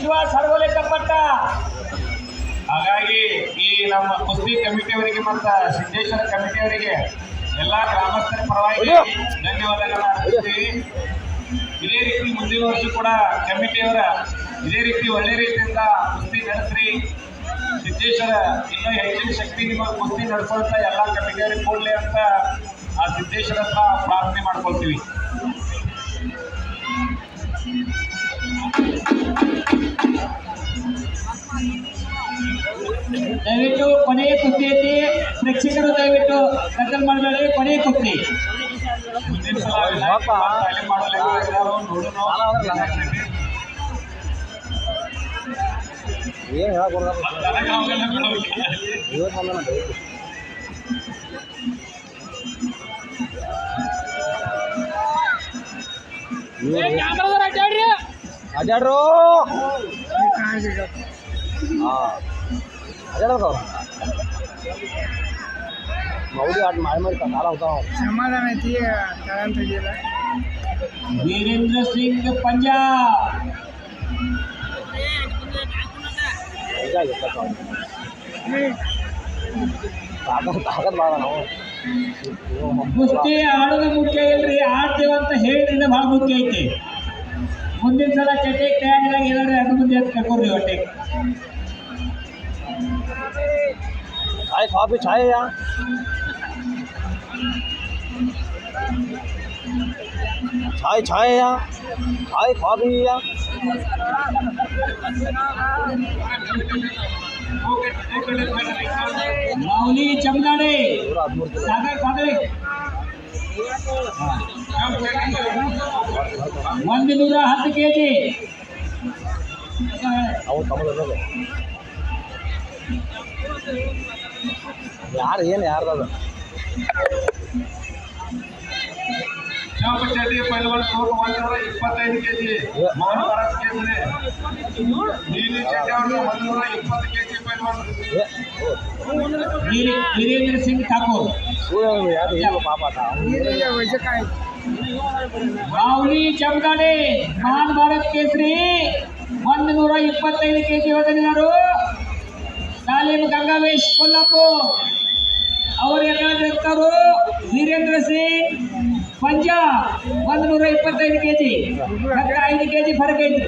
ವಿಶ್ವಾಸ್ ಹಡಗೊಲೆ ಕಪ್ಪಟ್ಟ. ಹಾಗಾಗಿ ಈ ನಮ್ಮ ಕುಸ್ತಿ ಕಮಿಟಿಯವರಿಗೆ ಮತ್ತು ಸಿದ್ದೇಶ್ವರ ಕಮಿಟಿಯವರಿಗೆ ಎಲ್ಲ ಗ್ರಾಮಸ್ಥರ ಪರವಾಗಿ ಧನ್ಯವಾದಗಳನ್ನ ಅರ್ಪಿಸ್ತೀವಿ. ಇದೇ ರೀತಿ ಮುಂದಿನ ವರ್ಷ ಕೂಡ ಕಮಿಟಿಯವರ ಇದೇ ರೀತಿ ಒಳ್ಳೆ ರೀತಿಯಿಂದ ಕುಸ್ತಿ ನಡೆಸ್ರಿ. ಸಿದ್ದೇಶ್ವರ ಇನ್ನೂ ಹೆಚ್ಚಿನ ಶಕ್ತಿ ನಿಮಗೆ ಕುಸ್ತಿ ನಡೆಸುವಂತ ಎಲ್ಲ ಕಮಿಟಿಯವರಿಗೆ ಕೊಡಲಿ ಅಂತ ಆ ಸಿದ್ದೇಶ್ವರ ಹತ್ರ ಪ್ರಾರ್ಥನೆ ಮಾಡ್ಕೊಳ್ತೀವಿ. ದಯವಿಟ್ಟು ಕೊನೆಯ ಕುಸ್ತಿ ಐತಿ, ಪ್ರೇಕ್ಷಕರು ದಯವಿಟ್ಟು ಕತ್ತಲ್ ಮಾಡಬೇಡಿ. ಕೊನೆಯ ಕುಸ್ತಿ ಮುಂದಿನ ಸಲ ಅಡ್ಯಾಡ್ರು ಮೌಡಿ ಆಟ ಮಾಡಿ ಕಾಲ ಹೋಗ್ತಾವ. ಸಮಾಧಾನ ಐತಿ ತಗೊಂಡಿಲ್ಲ. ವೀರೇಂದ್ರ ಸಿಂಗ್ ಪಂಜಾಬ್ ತಾಕತ್ ಬಾಳ ನಾವು ಕುಸ್ತಿ ಆಡೋದು ಮುಖ್ಯ ಇಲ್ರಿ, ಆಡ್ತೇವಂತ ಹೇಳಿದ್ರಿಂದ ಭಾಳ ಮುಖ್ಯ ಐತಿ. ಮುಂದಿನ ಸಲ ಚಟೆಗೆ ತಯಾರಿದಾಗ ಏನಾದ್ರೆ ಅದು ಮುಂದೆ ಅಂತ ಕರ್ಕೊಡ್ರಿ ಹೊಟ್ಟೆ. ಚಾಯ್ ಕಾಫಿ ಚಾಯ್ ಚಾಯ್ ಚಾಯ್ ಚಾಯ್ ಕಾಫಿ ಮಾವಲಿ ಚಮಗಾಡೆ ಸಾಗರ್ ಪಾಗಳಿ 110 kg. ಯಾರು ಏನು ಯಾರ್ದದ ಶಾಪಚೇಟಿ ಪೈಲ್ವಾನ್ 125 kg, ಮೋಹನ್ ಭಾರತ್ ಕೇಸರಿ ನೀಲಿ ಚಡ್ಡಿ ಅವರು 120 kg ಪೈಲ್ವಾನ್. ವೀರೇಂದ್ರ ಸಿಂಗ್ ಠಾಕೂರ್ ಯಾರು ಏನು ಪಾಪ ಮಾವಲಿ ಚಮಗಾಡೆ ಮಹಾನ್ ಭಾರತ್ ಕೇಸರಿ 125 kg ವಜನಿನರು ತಾಲೀಮ್ ಗಂಗಾವೇಶ್ ಕೊಲ್ಲಾಪುರ್. ಅವರು ಎದುರು ವೀರೇಂದ್ರ ಸಿಂಗ್ ಪಂಜಾಬ್ 125 kg. 5 kg ಫರಕ್ ಐತಿ.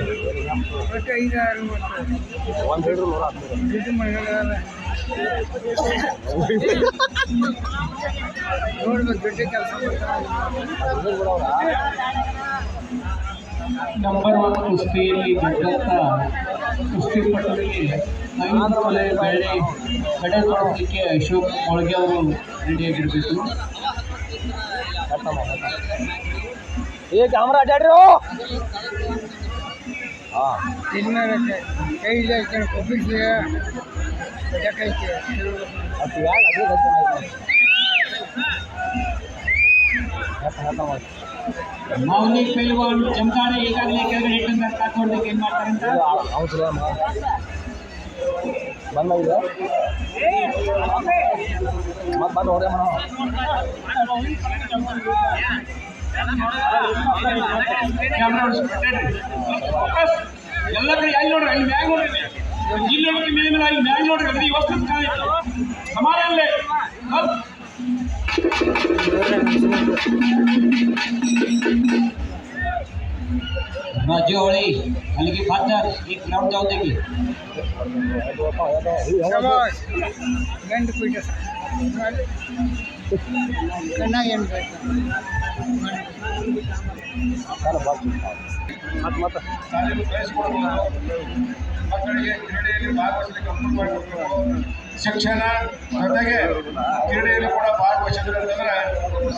ನಂಬರ್ 1 ಕುಸ್ತಿಯಲ್ಲಿ ಗೆದ್ದಂತ ಕುಸ್ತಿಪಟುಗಳಿಗೆ 5 ತೊಲೆ ಬೆಳ್ಳಿ ಕಡೆ ಮಾಡೋದಕ್ಕೆ ಅಶೋಕ್ ಮೊಳಗೆ ಅವರು ರೆಡಿಯಾಗಿರಬೇಕು. ಏ ಕ್ಯಾಮ್ರಾ ಅಡ್ಯಾಡ್ರಿ. ಮೌಲಿ ಪೈಲ್ವಾನ್ ಚಮಗಾಡೆ ಈಗಾಗಲೇ ಕೆಳಗಡೆ ಇಟ್ಟಿಂದ ಕಾಕೋಡ್ಲಿಕ್ಕೆ ಏನ್ ಮಾಡ್ತಾರಂತ ಬಂದ ಮತ್ತೆ ಬಂದು ಹೊಡೆ ಮನ ಎಲ್ಲ ಕಡೆ ಅಲ್ಲಿ ನೋಡ್ರಿ, ಅಲ್ಲಿ ಮ್ಯಾಗ್ ನೋಡ್ರಿ, ಇಲ್ಲಿ ನೋಡ್ರಿ, ಮೇಲೆ ಅಲ್ಲಿ ಮ್ಯಾಗ್ ನೋಡ್ರಿ. ಅದ್ರ ಇವತ್ತು ಸಮಾನ राजेवाड़ी हल्की फादर एक ग्राउंड जाऊ देखी ಮಕ್ಕಳಿಗೆ ಕ್ರೀಡೆಯಲ್ಲಿ ಭಾಗವಹಿಸಲಿಕ್ಕೆ ಅನುಕೂಲ ಮಾಡಿಕೊಡ್ಬೇಕು. ಶಿಕ್ಷಣ ಜೊತೆಗೆ ಕ್ರೀಡೆಯಲ್ಲಿ ಕೂಡ ಭಾಗವಹಿಸಿದ್ರೆ ಅಂತಂದ್ರೆ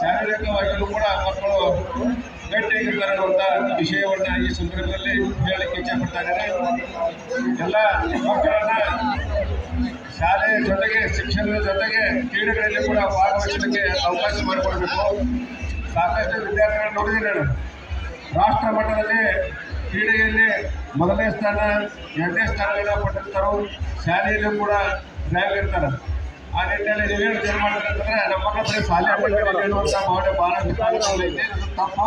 ಶಾರೀರಿಕವಾಗಿಯೂ ಕೂಡ ಮಕ್ಕಳು ಗಟ್ಟಿಯಾಗಿರ್ತಾರೆ ಅನ್ನುವಂಥ ವಿಷಯವನ್ನ ಈ ಸಂದರ್ಭದಲ್ಲಿ ಹೇಳಲಿಕ್ಕೆ ಇಚ್ಛೆಪಡ್ತಾ ಇದ್ದಾರೆ. ಎಲ್ಲ ಮಕ್ಕಳನ್ನ ಶಾಲೆಯ ಜೊತೆಗೆ ಶಿಕ್ಷಣದ ಜೊತೆಗೆ ಕ್ರೀಡೆಗಳಲ್ಲಿ ಕೂಡ ಭಾಗವಹಿಸಲಿಕ್ಕೆ ಅವಕಾಶ ಮಾಡಿಕೊಡ್ಬೇಕು. ಸಾಕಷ್ಟು ವಿದ್ಯಾರ್ಥಿಗಳನ್ನು ನೋಡಿದ್ದೀನಿ ನಾನು. ರಾಷ್ಟ್ರ ಮಟ್ಟದಲ್ಲಿ ಕ್ರೀಡೆಯಲ್ಲಿ ಮೊದಲನೇ ಸ್ಥಾನ, ಎರಡನೇ ಸ್ಥಾನಗಳನ್ನ ಪಡೆದಿರ್ತಾರೋ, ಶಾಲೆಯಲ್ಲೂ ಕೂಡ ರ್ಯಾಂಕ್ ಇರ್ತಾರೆ. ಆ ನಿಟ್ಟಿನಲ್ಲಿ ನೀವೇನು ಏನು ಮಾಡ್ತಾರೆ ಅಂತಂದ್ರೆ ನಮ್ಮ ಮಕ್ಕಳ ಬರೀ ಶಾಲೆ ಹೇಳುವಂಥ ಭಾವನೆ ಬಹಳ ಐತೆ. ಅದು ತಪ್ಪು.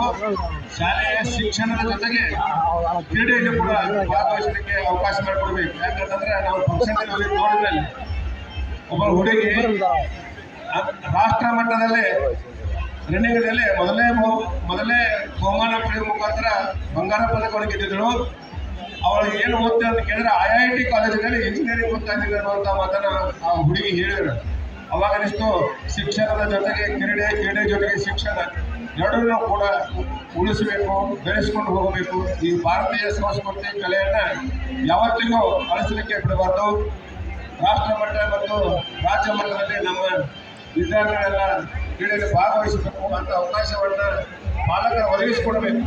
ಶಾಲೆಯ ಶಿಕ್ಷಣದ ಜೊತೆಗೆ ಕ್ರೀಡೆಯಲ್ಲಿ ಕೂಡ ಭಾಗವಹಿಸಲಿಕ್ಕೆ ಅವಕಾಶ ಮಾಡಿಕೊಡ್ಬೇಕು. ಯಾಕಂತಂದ್ರೆ ನಾವು ಫಂಕ್ಷನ್ ನೋಡಿದ್ರೆ ಒಬ್ಬ ಹುಡುಗಿ ರಾಷ್ಟ್ರ ಮಟ್ಟದಲ್ಲಿ ರನ್ನಿಂಗ್ನಲ್ಲಿ ಮೊದಲೇ ಬಹುಮಾನ ಪಡೆಯುವ ಮುಖಾಂತರ ಬಂಗಾರ ಪದಕವನ್ನು ಗೆದ್ದಿದ್ರು. ಅವಳಿಗೆ ಏನು ಓದ್ತಾ ಅಂತ ಕೇಳಿದ್ರೆ IIT ಕಾಲೇಜಿನಲ್ಲಿ ಇಂಜಿನಿಯರಿಂಗ್ ಓದ್ತಾ ಇದ್ದೀನಿ ಅನ್ನುವಂಥ ಮಾತನ್ನು ಆ ಹುಡುಗಿ ಹೇಳಿದರು. ಅವಾಗ ಅನಿಸ್ತು ಶಿಕ್ಷಣದ ಜೊತೆಗೆ ಕ್ರೀಡೆ ಜೊತೆಗೆ ಶಿಕ್ಷಣ ಎರಡನ್ನೂ ಕೂಡ ಉಳಿಸಬೇಕು, ಬೆಳೆಸ್ಕೊಂಡು ಹೋಗಬೇಕು. ಈ ಭಾರತೀಯ ಸಂಸ್ಕೃತಿ ಕಲೆಯನ್ನು ಯಾವತ್ತಿಗೂ ಅಳಿಸಲಿಕ್ಕೆ ಬಿಡಬಾರ್ದು. ರಾಷ್ಟ್ರ ಮಟ್ಟ ಮತ್ತು ರಾಜ್ಯ ಮಟ್ಟದಲ್ಲಿ ನಮ್ಮ ವಿದ್ಯಾರ್ಥಿಗಳೆಲ್ಲ ಕ್ರೀಡೆಯಲ್ಲಿ ಭಾಗವಹಿಸಬೇಕು ಅಂತ ಅವಕಾಶವನ್ನು ಪಾಲಕರು ಒದಗಿಸಿಕೊಡಬೇಕು.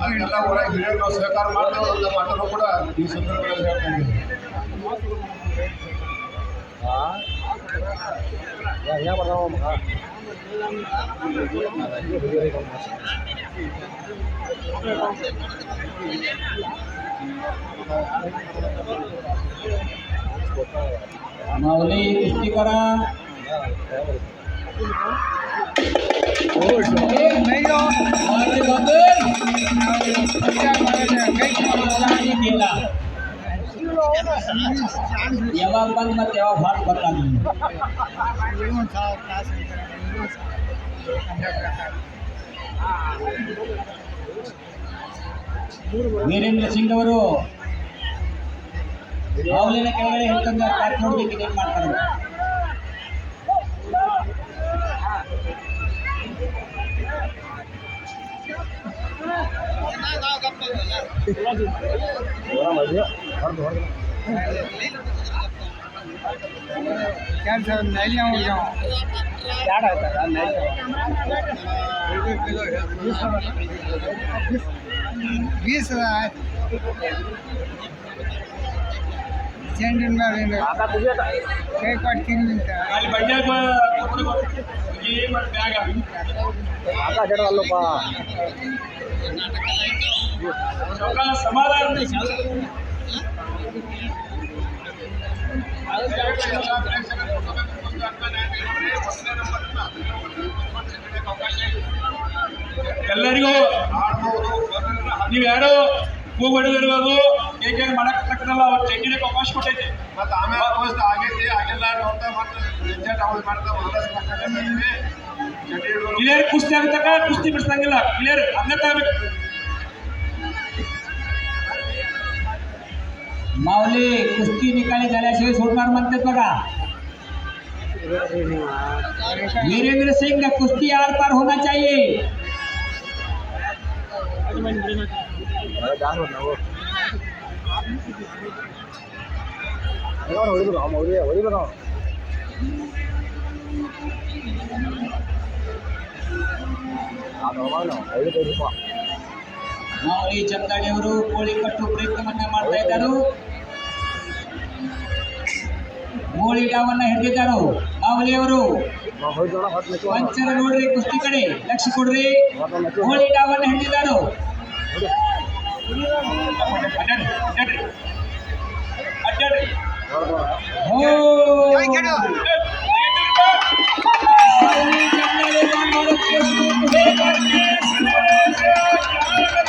ಅದಕ್ಕೆಲ್ಲ ಕೂಡ ಹಿರಿಯರು ಸಹಕಾರ ಮಾಡ್ತೇವೆ ಅಂತ ಮಾತನ್ನು ಕೂಡ ಈ ಸಂದರ್ಭದಲ್ಲಿ ಹೇಳ್ತಾ ಇದ್ದೀವಿ. माऊली कुस्ती करा. गेला यावा बंद मत यावा भाग बता ವೀರೇಂದ್ರ ಸಿಂಗ್ ಅವರು ಮಾವುಲಿನ ಕೆಳಗಡೆ ಹೇಳ್ತಂದ ಪ್ಯಾಕ್ ನೋಡ್ಬೇಕು ಏನ್ ಮಾಡ್ತಾರೆ. ಸಮಾಧಾನ ಎಲ್ಲರಿಗೂ ನೀವು ಯಾರೋ ಹೂ ಹೊಡೆದಿರುವುದು ಹೇಗೆ ಮಾಡಕ್ ತಕ್ಕದಲ್ಲ ಅವತ್ತು ಚಂಡಿಗೆ ಅವಕಾಶ ಕೊಟ್ಟೈತೆ. ಮತ್ತು ಆಮೇಲೆ ಅವಸ್ಥೆ ಆಗೈತಿ ಆಗಿಲ್ಲ ಅಂತ ಮಾಡ್ತಾ ಕ್ಲಿಯರ್ ಕುಸ್ತಿ ಆಗತಕ್ಕ ಕುಸ್ತಿ ಬಿಡಿಸಂಗಿಲ್ಲ. ಕ್ಲಿಯರ್ ಅದನ್ನ ತಗಬೇಕು. माऊली कुस्ती निकाली झाल्याशिवाय सोडणार म्हणतात बघा. वीरेंद्र सिंह कुस्ती आर पार होना चाहिए. ಮಾವಳಿ ಚಂದಾಡಿ ಅವರು ಕೋಳಿ ಕಟ್ಟು ಪ್ರಯತ್ನವನ್ನ ಮಾಡ್ತಾ ಇದ್ದಾರೆ. ಮೋಳಿ ಡಾವನ್ನ ಹಿಡಿದಿದ್ದಾರೆ ಮಾವಳಿ ಅವರು. ಪಂಚರ ನೋಡ್ರಿ ಕುಸ್ತಿ ಕಡೆ ಲಕ್ಷ್ಯ ಕೊಡ್ರಿ. ಮೋಳಿ ಡಾವನ್ನ ಹಿಡಿದಿದ್ದಾರೆ.